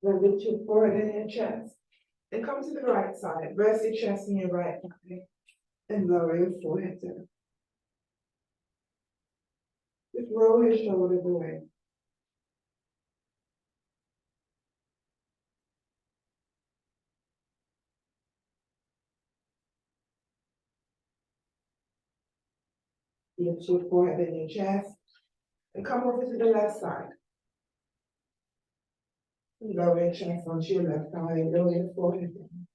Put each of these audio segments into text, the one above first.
Then lift your forehead and your chest. And come to the right side. Rest your chest in your right thigh. And lower your forehead down. Just roll your shoulders away. Lift your forehead and your chest. And come over to the left side. And lower your chest onto your left thigh and lower your forehead down.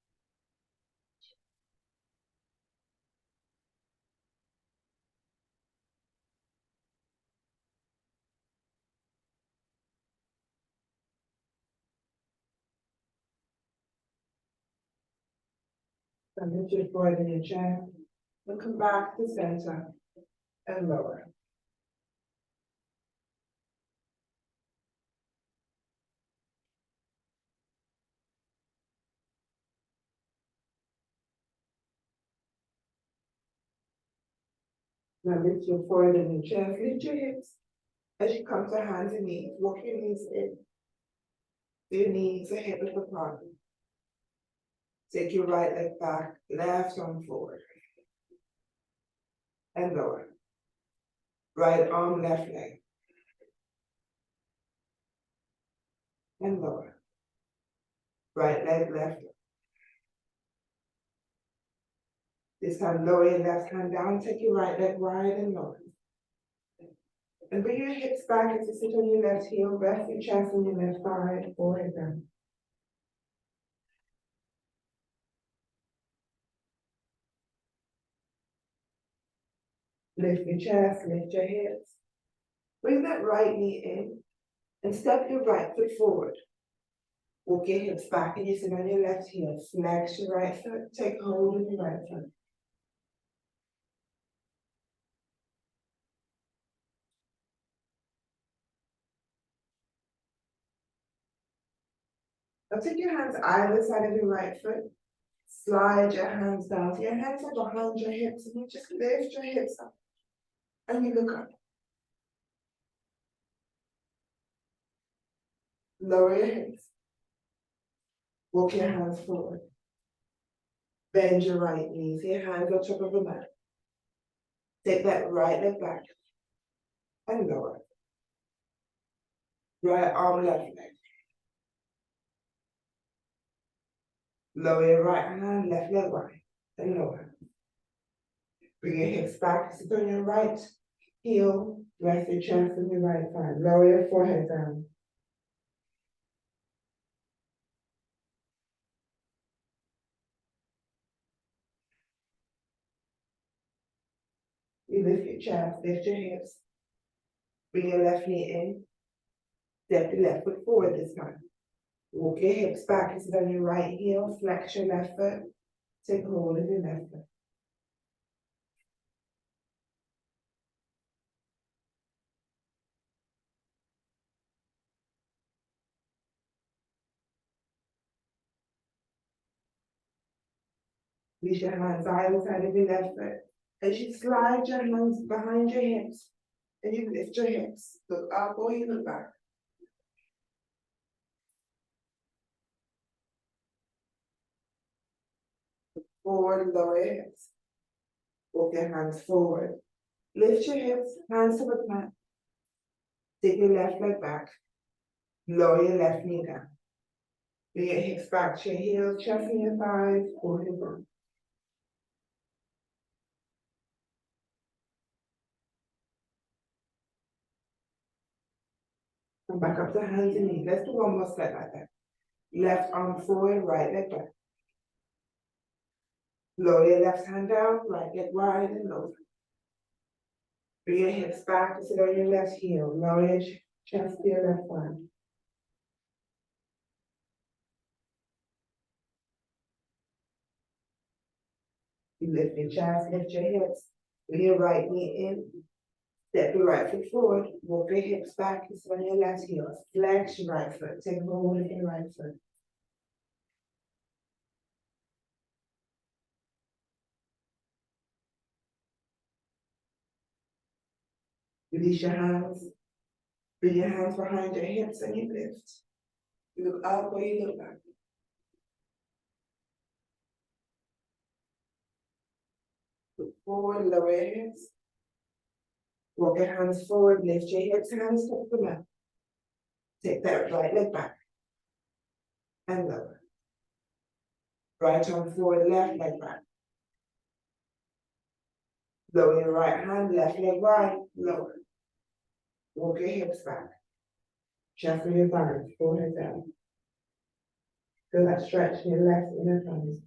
And lift your forehead and your chest. And come back to center and lower. Now lift your forehead and your chest. Lift your hips as you come to hands and knees. Walk your knees in. Your knees are hip width apart. Take your right leg back, left arm forward. And lower. Right arm, left leg. And lower. Right leg, left leg. This time lower your left hand down, take your right leg wide and lower. And bring your hips back as you sit on your left heel, rest your chest on your left thigh, forehead down. Lift your chest, lift your hips. Bring that right knee in and step your right foot forward. Walk your hips back and you sit on your left heel. Flex your right foot, take hold of your right foot. Now take your hands either side of your right foot. Slide your hands down. So your hands are behind your hips and you just lift your hips up. And you look up. Lower your hips. Walk your hands forward. Bend your right knee. So your hands on top of the mat. Take that right leg back. And lower. Right arm, left leg. Lower your right hand, left leg wide. And lower. Bring your hips back, sit on your right heel, rest your chest on your right side. Lower your forehead down. You lift your chest, lift your hips. Bring your left knee in. Step your left foot forward this time. Walk your hips back and sit on your right heel, flex your left foot. Take hold of your left foot. Reach your hands either side of your left foot. As you slide your hands behind your hips and you lift your hips, look up or you look back. Forward, lower your hips. Walk your hands forward. Lift your hips, hands to the mat. Take your left leg back. Lower your left knee down. Bring your hips back to your heels, chest and your thighs, forehead down. Come back up to hands and knees. Let's do one more step like that. Left arm forward, right leg back. Lower your left hand down, right leg wide and lower. Bring your hips back to sit on your left heel. Lower your chest to your left thigh. You lift your chest, lift your hips. Bring your right knee in. Step your right foot forward. Walk your hips back and sit on your left heel. Flex your right foot. Take hold of your right foot. Release your hands. Bring your hands behind your hips and you lift. You look up or you look back. Look forward, lower your hips. Walk your hands forward, lift your hips, hands top the mat. Take that right leg back. And lower. Right arm forward, left leg back. Lower your right hand, left leg right, lower. Walk your hips back. Shuffle your thighs, forehead down. Feel that stretch in your left inner thighs.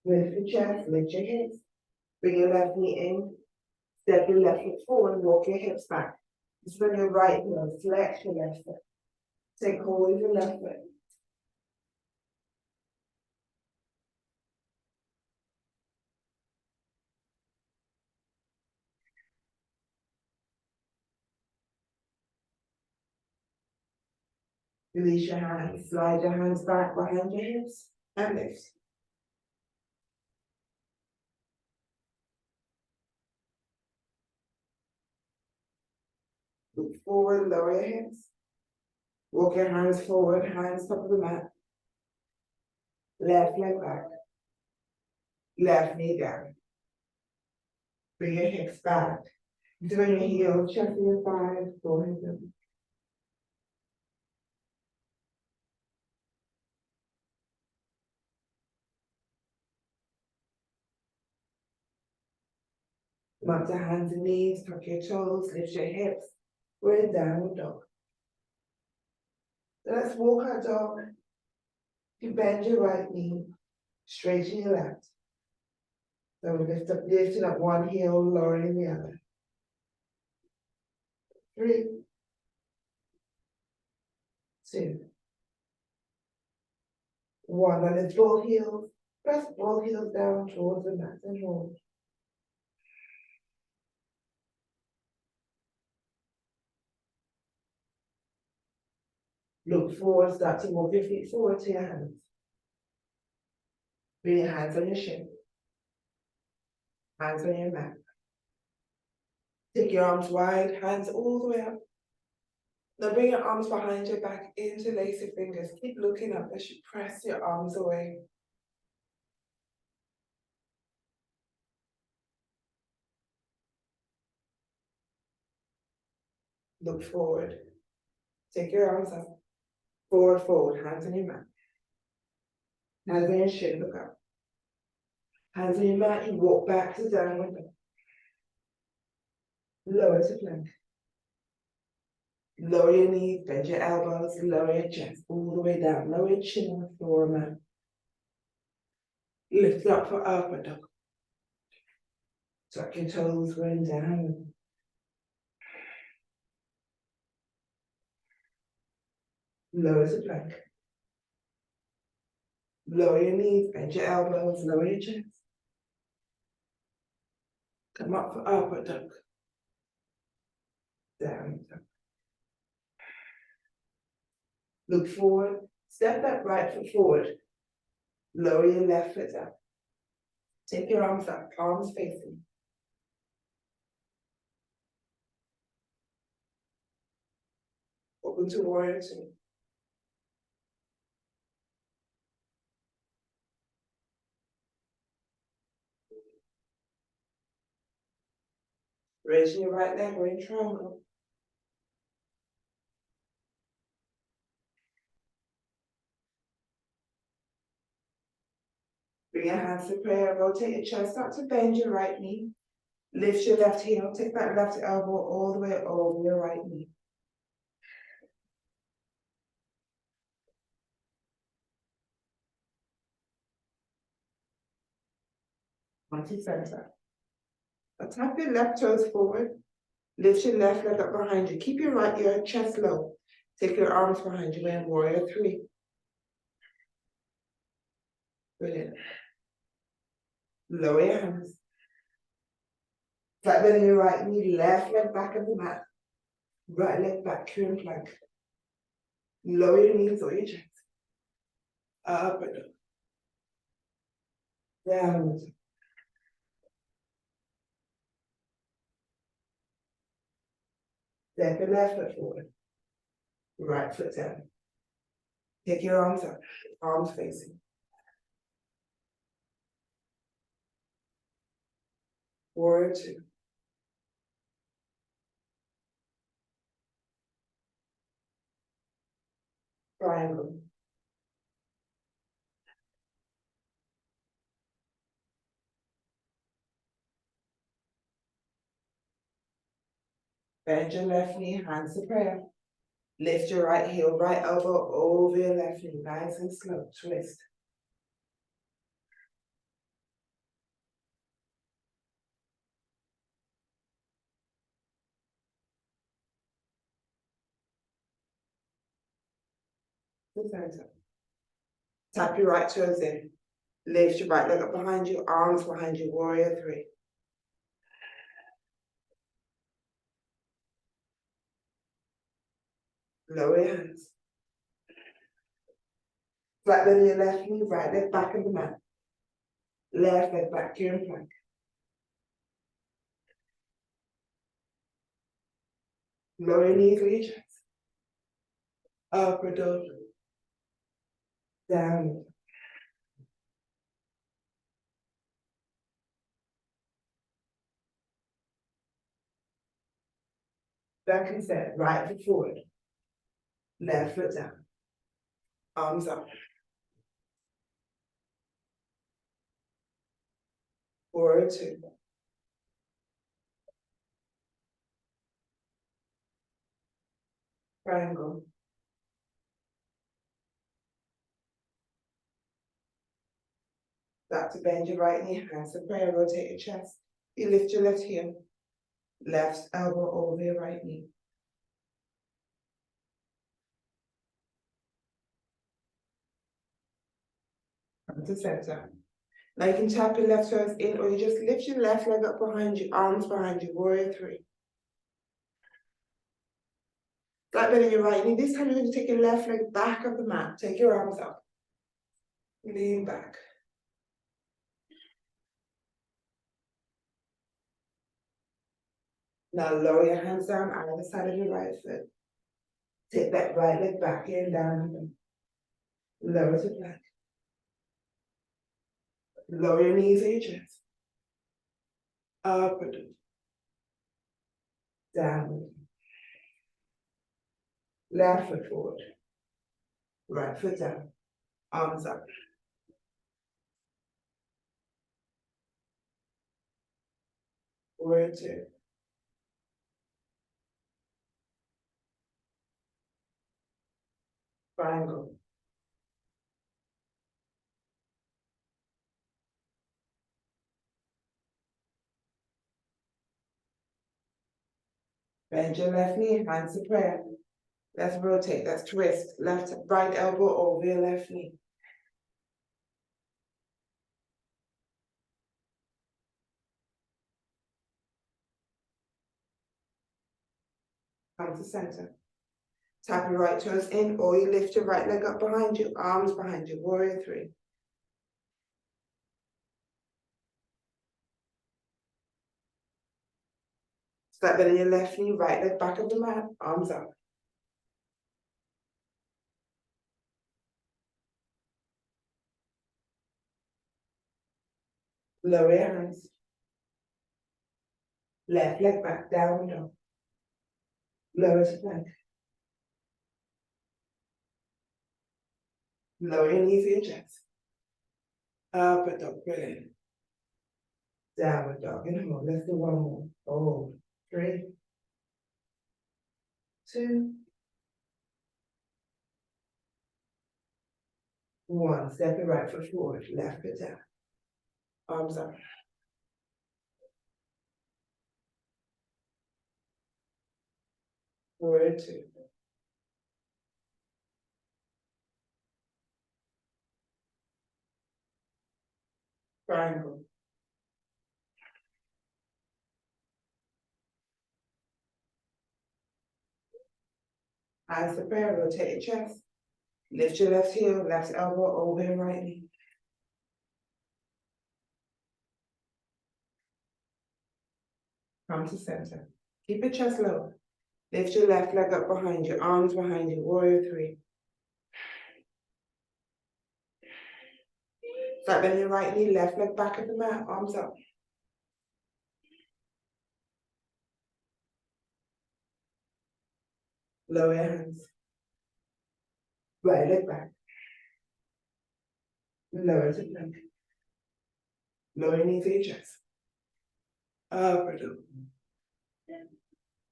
Lift your chest, lift your hips. Bring your left knee in. Step your left foot forward, walk your hips back. Just bring your right heel, flex your left foot. Take hold of your left foot. Release your hands, slide your hands back behind your hips, and lift. Look forward, lower your hips. Walk your hands forward, hands top of the mat. Left leg back. Left knee down. Bring your hips back. Doing your heel, chest your thighs, forehead down. Come up to hands and knees, tuck your toes, lift your hips. We're in downward dog. Let's walk our dog. You bend your right knee, straighten your left. So we lifting up one heel, lowering the other. 3, 2, 1. And lift both heels. Press both heels down towards the mat and hold. Look forward, start to walk your feet forward to your hands. Bring your hands on your shin. Hands on your mat. Take your arms wide, hands all the way up. Now bring your arms behind your back, interlace your fingers. Keep looking up as you press your arms away. Look forward. Take your arms up. Forward, forward, hands on your mat. Hands on your shin, look up. Hands on your mat, you walk back to downward dog. Lower to plank. Lower your knees, bend your elbows, lower your chest all the way down. Lower your chin on the floor, man. Lift up for upward dog. Tuck your toes going down. Lower to plank. Lower your knees, bend your elbows, lower your chest. Come up for upward dog. Down dog. Look forward, step that right foot forward. Lower your left foot down. Take your arms up, palms facing. Open to warrior 2. Raise your right leg, we're in triangle. Bring your hands to prayer, rotate your chest, start to bend your right knee. Lift your left heel, take that left elbow all the way over your right knee. Onto center. Tap your left toes forward. Lift your left leg up behind you. Keep your chest low. Take your arms behind you in warrior 3. Brilliant. Lower your hands. Flat bend your right knee, left leg back of the mat. Right leg back, current plank. Lower your knees or your chest. Up and down. Step your left foot forward. Right foot down. Take your arms up, arms facing. Warrior two. Triangle. Bend your left knee, hands to prayer. Lift your right heel, right elbow over your left knee, nice and slow, twist. To center. Tap your right toes in. Lift your right leg up behind you, arms behind you, warrior three. Lower your hands. Flatten your left knee, right leg back in the mat. Left leg back here in plank. Lower your knees, reach. Upper dog. Down. Back and set, right foot forward. Left foot down. Arms up. Warrior two. Triangle. Start to bend your right knee, hands to prayer, rotate your chest. You lift your left heel. Left elbow over your right knee. Come to center. Now you can tap your left toes in or you just lift your left leg up behind you, arms behind you, warrior three. Start bending your right knee. This time you're going to take your left leg back of the mat. Take your arms up. Lean back. Now lower your hands down either side of your right foot. Take that right leg back and down. Lower to plank. Lower your knees to your chest. Upward. Downward. Left foot forward. Right foot down. Arms up. Warrior two. Triangle. Bend your left knee, hands to prayer. Let's rotate, let's twist. Left, right elbow over your left knee. Come to center. Tap your right toes in or you lift your right leg up behind you, arms behind you, warrior three. Start bending your left knee, right leg back of the mat, arms up. Lower your hands. Left leg back, down dog. Lower to plank. Lower your knees to your chest. Upward dog, brilliant. Downward dog, and hold. Let's do one more. Hold. 3, 2, 1. Step your right foot forward, left foot down. Arms up. Warrior two. Triangle. Eyes to prayer, rotate your chest. Lift your left heel, left elbow over your right knee. Come to center. Keep your chest low. Lift your left leg up behind you, arms behind you, warrior three. Start bending your right knee, left leg back at the mat, arms up. Lower your hands. Right leg back. Lower to plank. Lower your knee to your chest. Upward dog.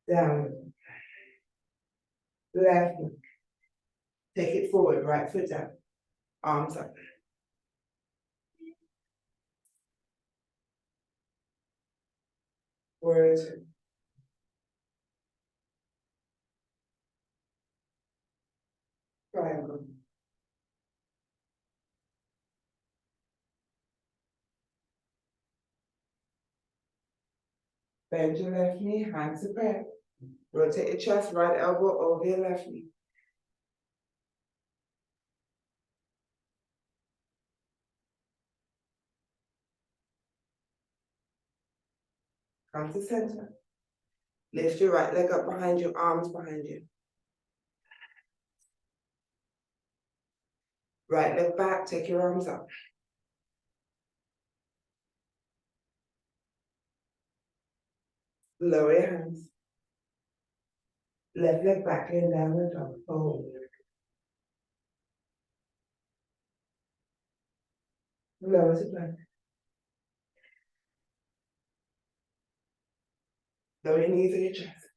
Downward. Left leg. Take it forward, right foot down. Arms up. Warrior two. Triangle. Bend your left knee, hands to prayer. Rotate your chest, right elbow over your left knee. Come to center. Lift your right leg up behind you, arms behind you. Right leg back, take your arms up. Lower your hands. Left leg back in downward dog. Hold. Lower to plank. Lower your knees to your chest.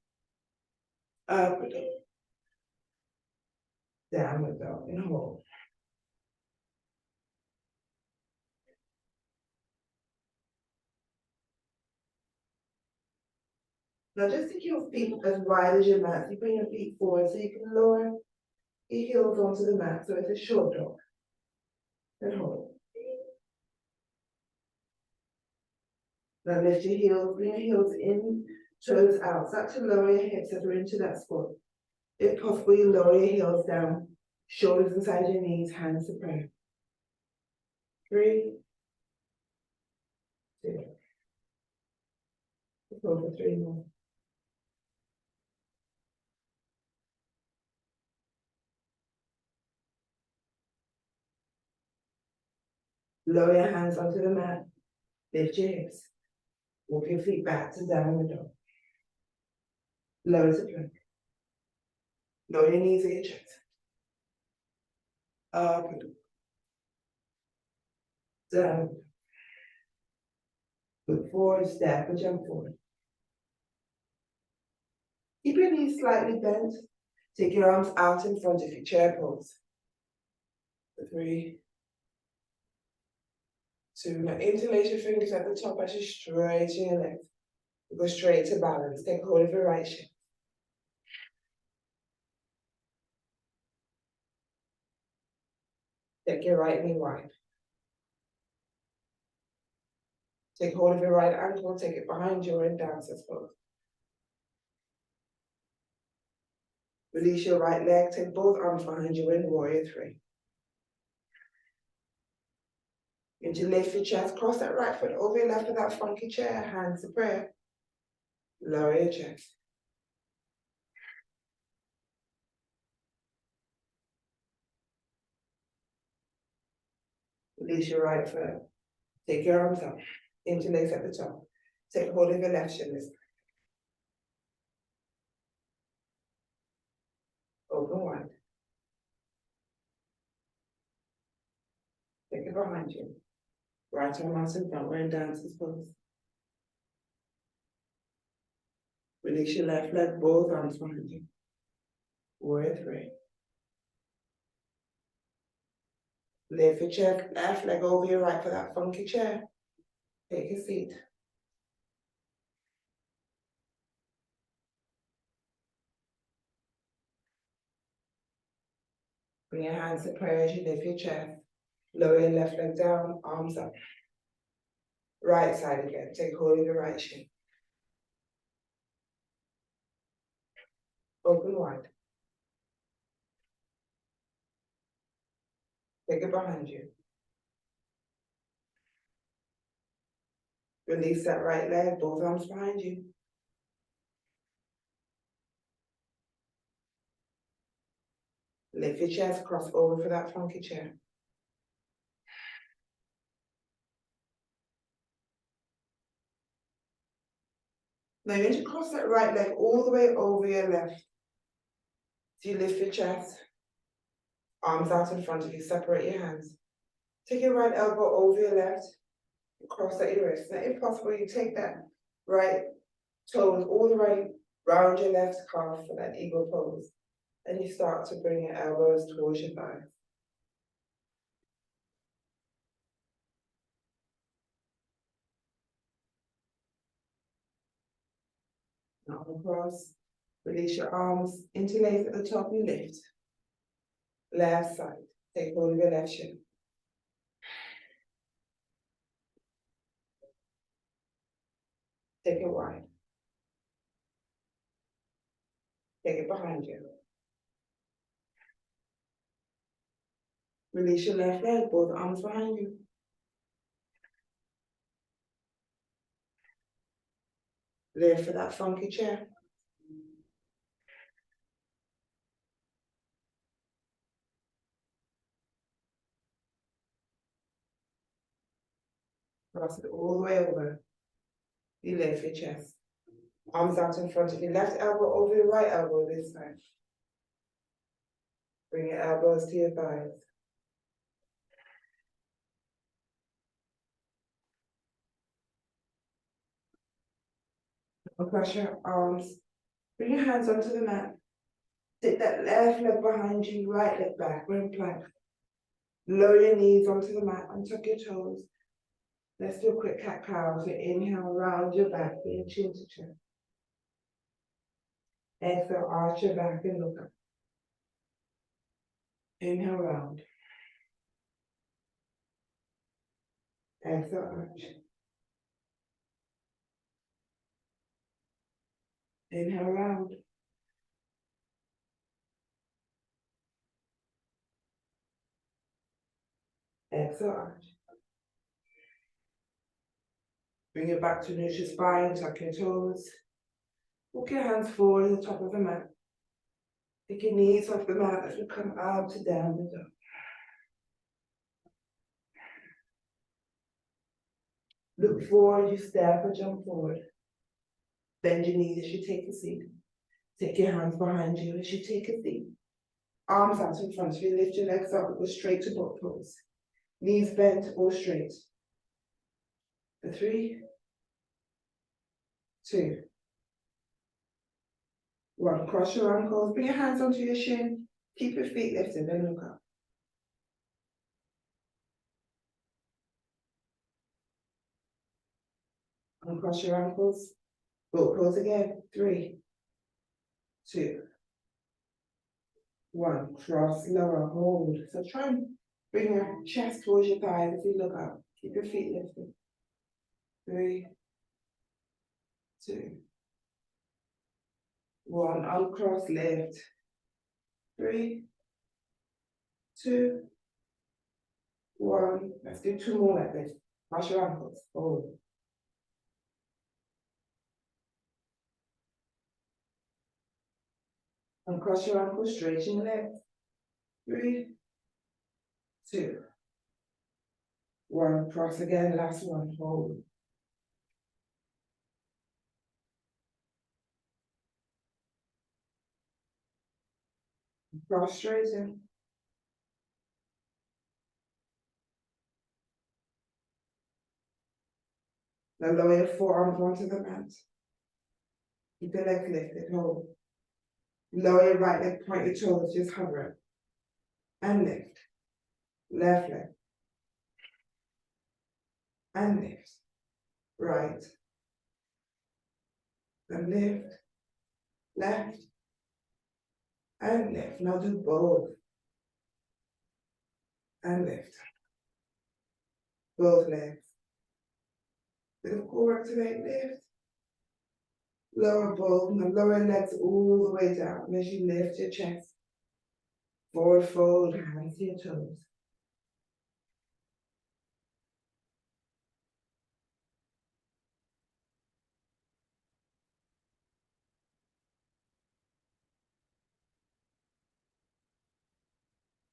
Upward dog. Downward dog and hold. Now just take your feet as wide as your mat. You bring your feet forward so you can lower your heels onto the mat. So it's a short dog. And hold. Now lift your heels, bring your heels in, toes out. Start to lower your hips as we're into that squat. If possible, you lower your heels down, shoulders inside your knees, hands to prayer. 3, 2. Let's go for 3 more. Lower your hands onto the mat. Lift your hips. Walk your feet back to downward dog. Lower to plank. Lower your knees to your chest. Up and down. Look forward, step, and jump forward. Keep your knees slightly bent. Take your arms out in front of your chair pose. 3, 2. Now interlace your fingers at the top as you straighten your legs. Go straight to balance. Take hold of your right shin. Take your right knee wide. Take hold of your right ankle, take it behind you in dancer's pose. Release your right leg, take both arms behind you in warrior three. Interlace your chest, cross that right foot over your left with that funky chair, hands to prayer. Lower your chest. Release your right foot. Take your arms up. Interlace at the top. Take hold of your left shin. Open wide. Take it behind you. Right arm out in front, we're in dancer's pose. Release your left leg, both arms behind you. Warrior three. Lift your chair, left leg over your right for that funky chair. Take a seat. Bring your hands to prayer as you lift your chest. Lower your left leg down, arms up. Right side again. Take hold of your right shin. Open wide. Take it behind you. Release that right leg, both arms behind you. Lift your chest, cross over for that funky chair. Now you're going to cross that right leg all the way over your left. So you lift your chest, arms out in front of you, separate your hands. Take your right elbow over your left, cross at your wrist. Now if possible, you take that right toes all the way round your left calf for that eagle pose. And you start to bring your elbows towards your thighs. Now across, release your arms, interlace at the top and lift. Left side, take hold of your left shin. Take it wide. Take it behind you. Release your left leg, both arms behind you. Lift for that funky chair. Cross it all the way over. You lift your chest. Arms out in front of you. Left elbow over your right elbow this time. Bring your elbows to your thighs. Across your arms. Bring your hands onto the mat. Take that left leg behind you, right leg back. We're in plank. Lower your knees onto the mat and tuck your toes. Let's do a quick cat cow. So inhale, round your back, bring your chin to chin. Exhale, arch your back and look up. Inhale, round. Exhale, arch. Inhale, round. Exhale, arch. Bring it back to neutral spine, tuck your toes. Walk your hands forward to the top of the mat. Take your knees off the mat as we come out to downward dog. Look forward, you step or jump forward. Bend your knees as you take a seat. Take your hands behind you as you take a seat. Arms out in front of you, lift your legs up, go straight to boat pose. Knees bent or straight. For 3, 2, 1. Cross your ankles, bring your hands onto your shin. Keep your feet lifted, then look up. Uncross your ankles. Boat pose again. 3, 2, 1. Cross, lower, hold. So try and bring your chest towards your thighs as you look up. Keep your feet lifted. 3, 2, 1. Uncross, lift. 3, 2, 1. Let's do 2 more like this. Cross your ankles. Hold. Uncross your ankles, straighten your legs. 3, 2, 1. Cross again. Last one. Hold. Cross, straighten. Now lower your forearms onto the mat. Keep your legs lifted. Hold. Lower your right leg, point your toes, just hover it. And lift. Left leg. And lift. Right. And lift. Left. And lift. Now do both. And lift. Both legs. Bit of core activate, lift. Lower both. Now lower legs all the way down as you lift your chest. Forward fold, hands to your toes.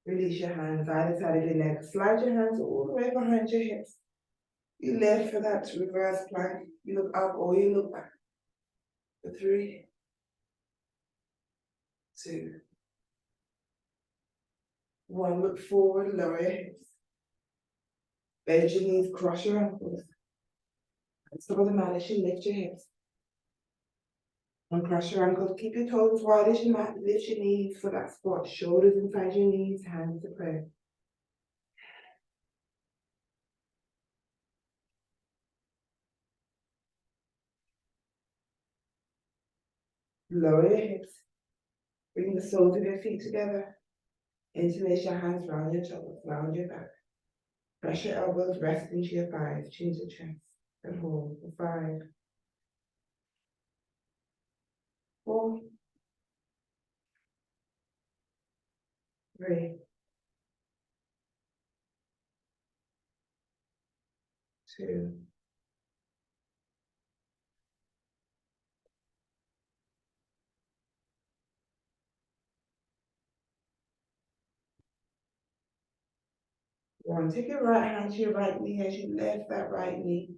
Release your hands either side of your legs. Slide your hands all the way behind your hips. You lift for that reverse plank. You look up or you look back. For 3, 2, 1. Look forward, lower your hips. Bend your knees, cross your ankles. And some of the mat as you lift your hips. Uncross your ankles, keep your toes as wide as your mat, lift your knees for that squat, shoulders inside your knees, hands to prayer. Lower your hips, bring the soles of your feet together, interlace your hands round your toes, round your back. Press your elbows, rest into your thighs, chin to chest, and hold for 5, 4, 3, 2, 1. Take your right hand to your right knee as you lift that right knee.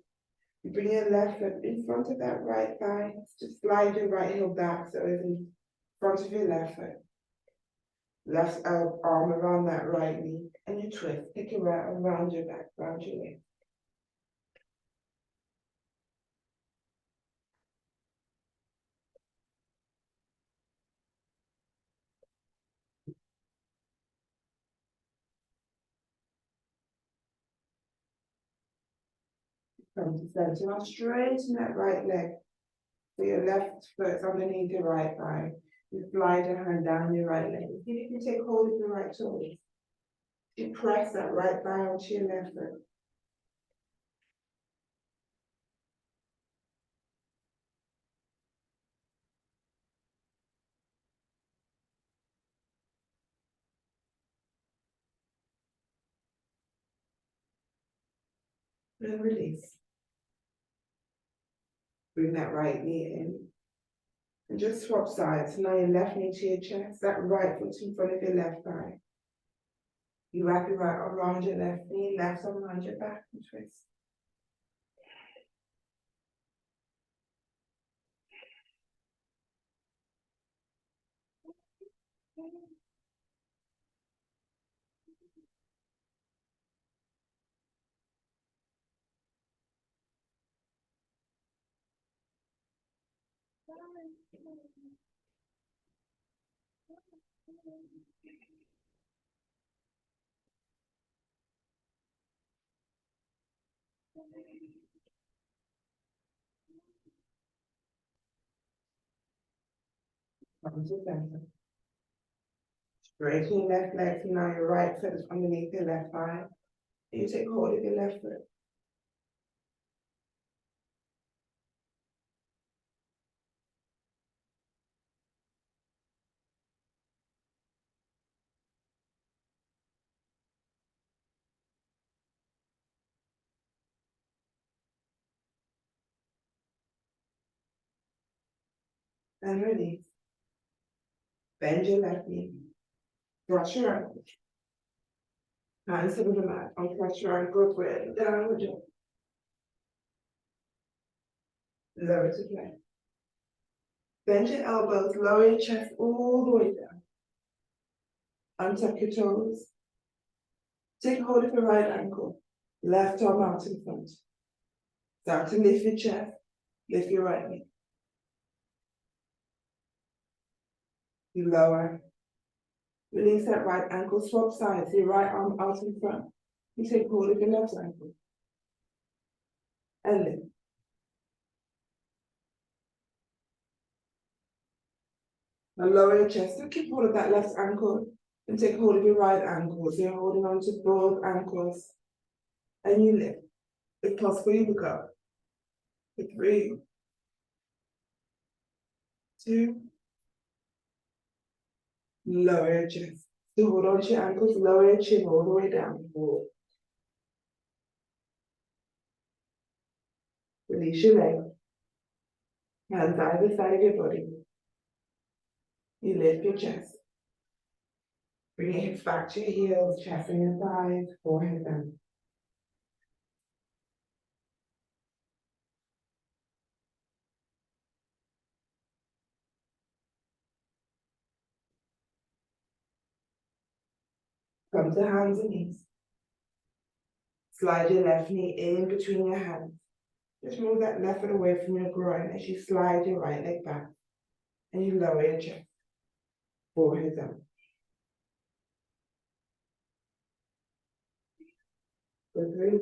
You bring your left foot in front of that right thigh. Just slide your right heel back so it's in front of your left foot. Left arm around that right knee and you twist. Take your right arm around your back, round your leg. Come to center. Now straighten that right leg. So your left foot's underneath your right thigh. You slide your hand down your right leg. See if you can take hold of your right toes. You press that right thigh onto your left foot. And release. Bring that right knee in. And just swap sides. Now your left knee to your chest. That right foot's in front of your left thigh. You wrap your right arm around your left knee, left arm around your back and twist. Come to center. Straighten your left leg, so now your right foot is underneath your left thigh. You take hold of your left foot. And release. Bend your left knee. Cross your ankle. Hands to the mat. Uncross your ankle, bring downward dog. Lower to plank. Bend your elbows, lower your chest all the way down. Untuck your toes. Take hold of your right ankle. Left arm out in front. Start to lift your chest. Lift your right knee. You lower. Release that right ankle, swap sides, your right arm out in front. You take hold of your left ankle. And lift. Now lower your chest, so keep hold of that left ankle and take hold of your right ankle. So you're holding on to both ankles. And you lift. If possible, you look up. For 3, 2, lower your chest. So hold on to your ankles, lower your chin all the way down. 4. Release your leg. Hands either side of your body. You lift your chest. Bring your hips back to your heels, chest on your thighs, forehead down. Come to hands and knees. Slide your left knee in between your hands. Just move that left foot away from your groin as you slide your right leg back. And you lower your chest. Forehead down. For 3.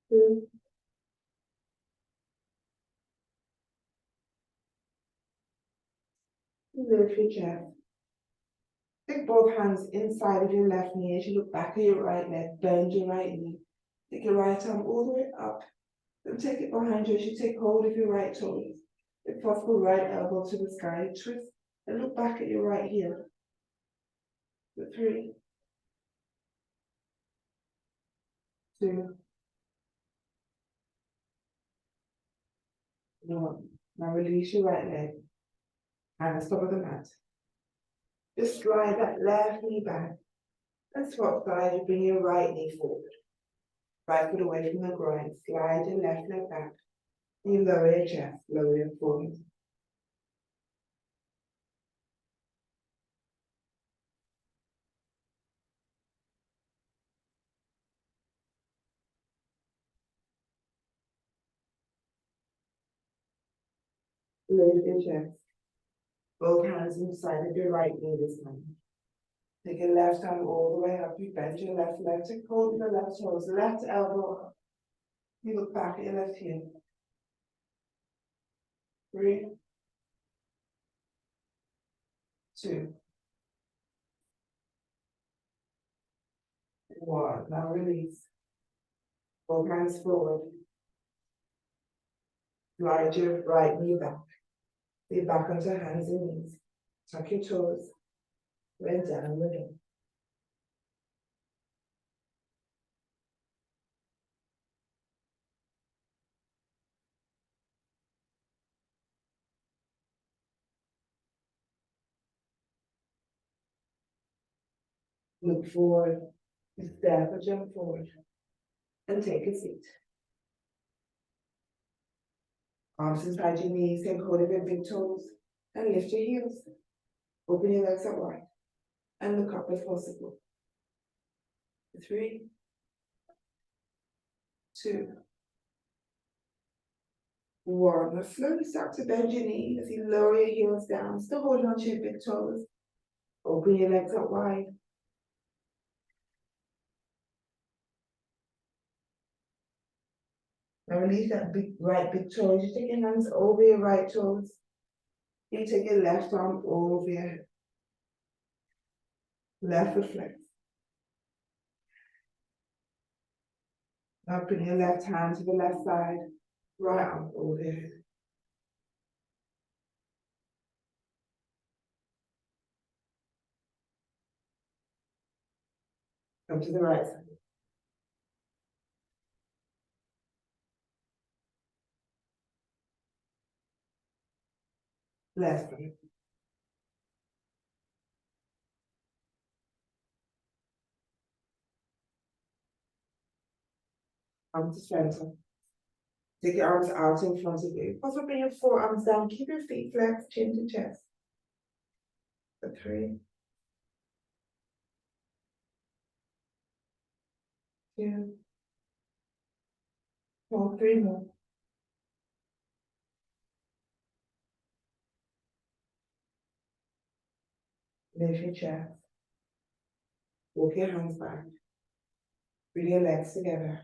2. Lift your chest. Take both hands inside of your left knee as you look back at your right leg. Bend your right knee. Take your right arm all the way up. Then take it behind you as you take hold of your right toes. If possible, right elbow to the sky. Twist and look back at your right heel. For 3. 2. 1. Now release your right leg. Hands top of the mat. Just slide that left knee back. And swap sides, bring your right knee forward. Right foot away from the groin. Slide your left leg back. And you lower your chest, lower your forehead. Lift your chest. Both hands inside of your right knee this time. Take your left arm all the way up. You bend your left leg. Take hold of your left toes. Left elbow up. You look back at your left heel. 3. 2. 1. Now release. Both hands forward. Slide your right knee back. Be back onto hands and knees. Tuck your toes. Bend down again. Look forward. Step or jump forward. And take a seat. Arms inside your knees. Take hold of your big toes. And lift your heels. Open your legs out wide. And look up if possible. 3. 2. 1. Now slowly start to bend your knees as you lower your heels down. Still holding on to your big toes. Open your legs out wide. Now release that big toes. You take your hands over your right toes. You take your left arm over your head. Left foot flex. Now bring your left hand to the left side. Right arm over your head. Come to the right side. Left side. Come to center. Take your arms out in front of you. Also bring your forearms down. Keep your feet flexed, chin to chest. For 3. 2. 4. 3 more. Lift your chest. Walk your hands back. Bring your legs together.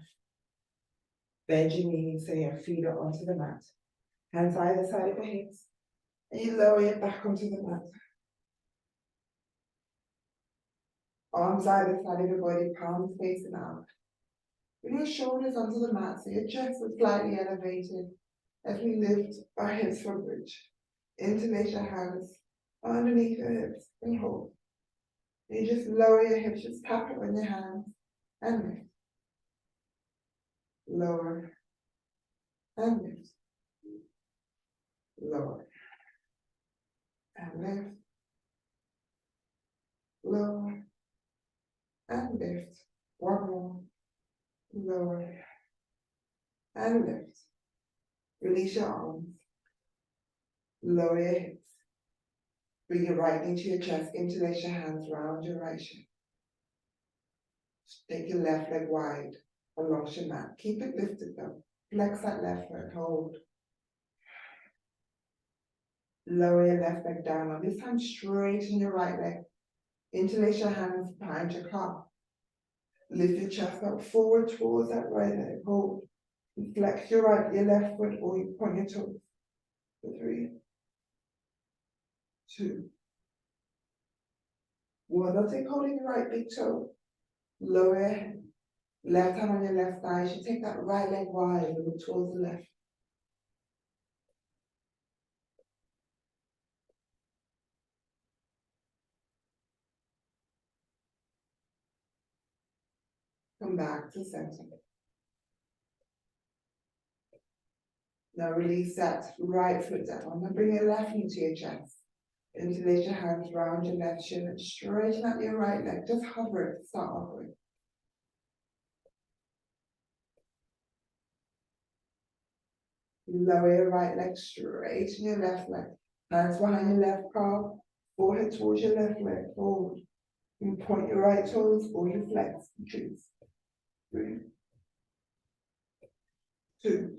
Bend your knees so your feet are onto the mat. Hands either side of your hips. And you lower your back onto the mat. Arms either side of your body, palms facing out. Bring your shoulders onto the mat so your chest is slightly elevated as we lift our hips for bridge. Interlace your hands underneath your hips and hold. You just lower your hips, just tap it with your hands and lift. Lower and lift. Lower and lift, lower, and lift. One more, lower, and lift. Release your arms, lower your hips. Bring your right knee to your chest, interlace your hands round your right shin. Take your left leg wide along your mat. Keep it lifted though. Flex that left leg, hold. Lower your left leg down. Now this time straighten your right leg. Interlace your hands behind your calf. Lift your chest up forward towards that right leg, hold. And flex your left foot or you point your toes. For 3, 2, 1. Now take hold of your right big toe. Lower your head. Left hand on your left thigh. You should take that right leg wide and look towards the left. Come back to center. Now release that right foot down. Now bring your left knee to your chest. Interlace your hands round your left shin and straighten out your right leg. Just hover it to start off with. Lower your right leg, straighten your left leg. Hands behind your left calf, forehead towards your left leg, forward. You point your right toes or you flex, choose. 3, 2,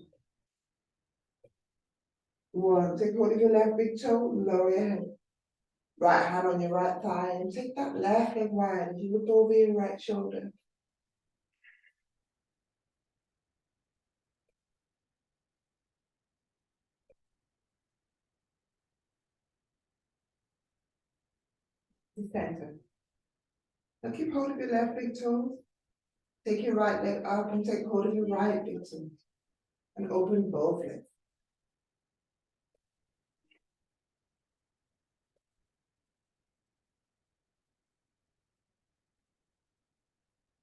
1. Take hold of your left big toe, lower your head. Right hand on your right thigh and take that left leg wide as you look over your right shoulder. To center. Now keep hold of your left big toes. Take your right leg up and take hold of your right big toe. And open both legs.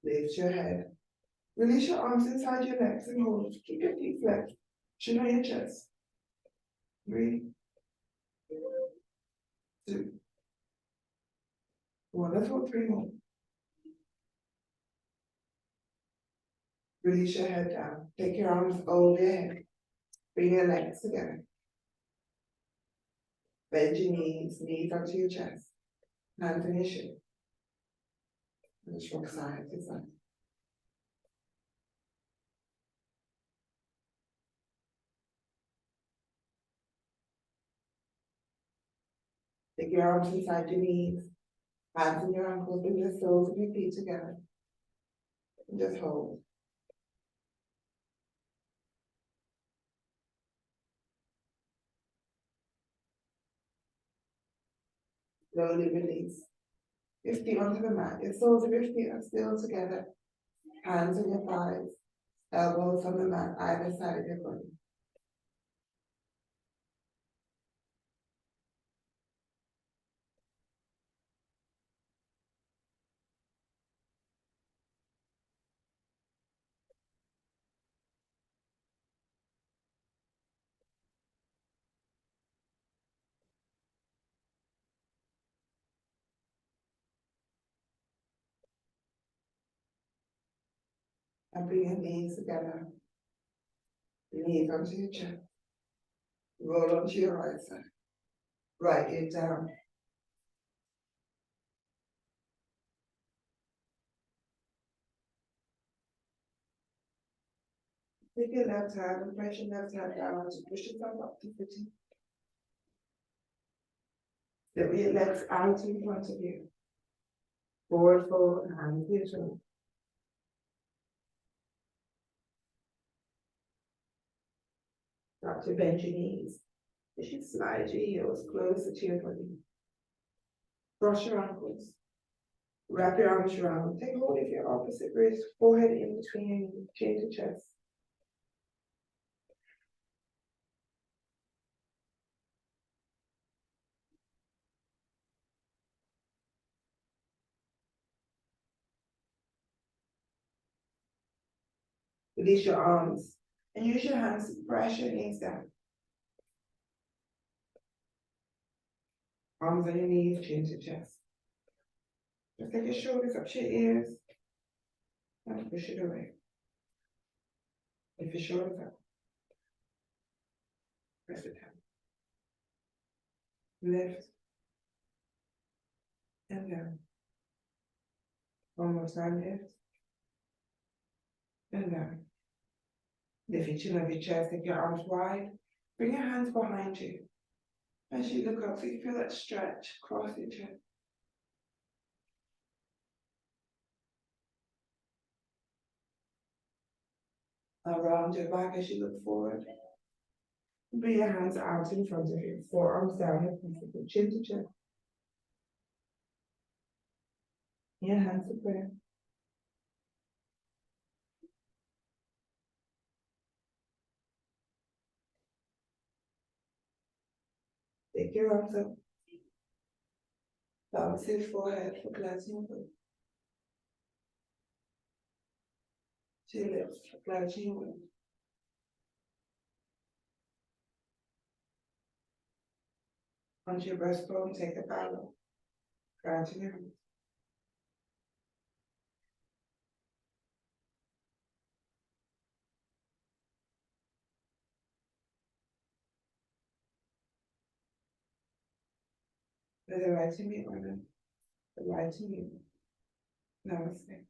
Lift your head. Release your arms inside your legs and hold. Keep your feet flexed. Chin on your chest. 3, 2, 1. Let's hold 3 more. Release your head down. Take your arms over your head. Bring your legs together. Bend your knees onto your chest. Hands on your shin. And just rock side to side. Take your arms inside your knees. Hands on your ankles. Bring the soles of your feet together. And just hold. Slowly release. Your feet onto the mat. Your soles of your feet are still together. Hands on your thighs. Elbows on the mat, either side of your body. And bring your knees together. Knees onto your chest. Roll onto your right side. Right ear down. Take your left hand and press your left hand down to push yourself up to 50. Then your legs out in front of you. Forward fold, hands to your toes. Start to bend your knees. You should slide your heels closer to your body. Cross your ankles. Wrap your arms around. Take hold of your opposite wrist, forehead in between your knees, chin to chest. Release your arms and use your hands to press your knees down. Arms on your knees, chin to chest. Just take your shoulders up to your ears. And push it away. Lift your shoulders up. Press it down. Lift. And down. One more time, lift. And down. Lift your chin over your chest, take your arms wide. Bring your hands behind you. As you look up, so you feel that stretch across your chest. Around your back as you look forward. Bring your hands out in front of you, forearms down, your chin to chest. Your hands to prayer. Take your arms up. Bounce your forehead for clenching your breath. Your lips for clenching your breath. Onto your breastbone, take the bow. Clenching your hands. Let the right to meet women. The right to meet. Namaste.